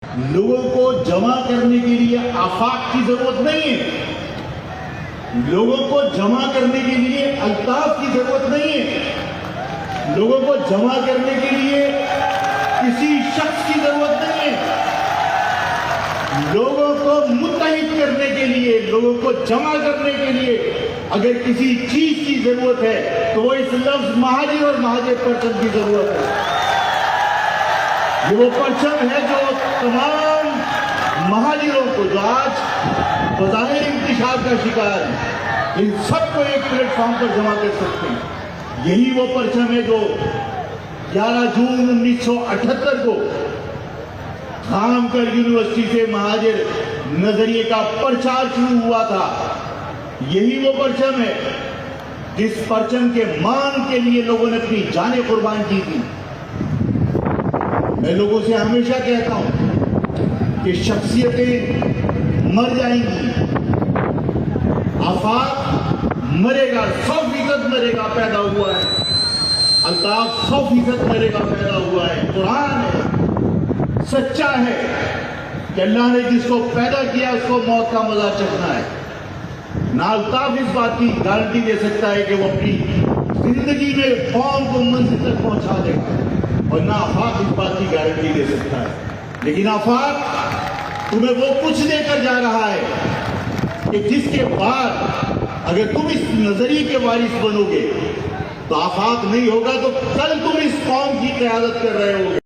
لوگوں کو جمع کرنے کے لیے آفاق کی ضرورت نہیں ہے، لوگوں کو جمع کرنے کے لیے الطاف کی ضرورت نہیں ہے، لوگوں کو جمع کرنے کے لیے کسی شخص کی ضرورت نہیں ہے، لوگوں کو متحد کرنے کے لیے، لوگوں کو جمع کرنے کے لیے اگر کسی چیز کی ضرورت ہے تو وہ اس لفظ مہاجر اور مہاجر پرچم کی ضرورت ہے۔ یہ وہ پرچم ہے جو تمام مہاجروں کو جو آج بظاہر انتشار کا شکار ہے، ان سب کو ایک پلیٹ فارم پر جمع کر سکتے ہیں۔ یہی وہ پرچم ہے جو 11 جون 1978 کو خامکر یونیورسٹی سے مہاجر نظریے کا پرچار شروع ہوا تھا۔ یہی وہ پرچم ہے جس پرچم کے مان کے لیے لوگوں نے اپنی جانیں قربان کی تھی۔ میں لوگوں سے ہمیشہ کہتا ہوں کہ شخصیتیں مر جائیں گی، آفاق مرے گا، 100% مرے گا، پیدا ہوا ہے، الطاف 100% مرے گا، پیدا ہوا ہے۔ قرآن ہے، سچا ہے کہ اللہ نے جس کو پیدا کیا اس کو موت کا مزہ چکھنا ہے۔ نہ الطاف اس بات کی گارنٹی دے سکتا ہے کہ وہ اپنی زندگی میں قوم کو منزل تک پہنچا دے گا، اور نہ آفاق اس بات کی گارنٹی دے سکتا ہے۔ لیکن آفاق تمہیں وہ کچھ دے کر جا رہا ہے کہ جس کے بعد اگر تم اس نظریے کے وارث بنو گے تو آفاق نہیں ہوگا، تو کل تم اس قوم کی قیادت کر رہے ہوگے۔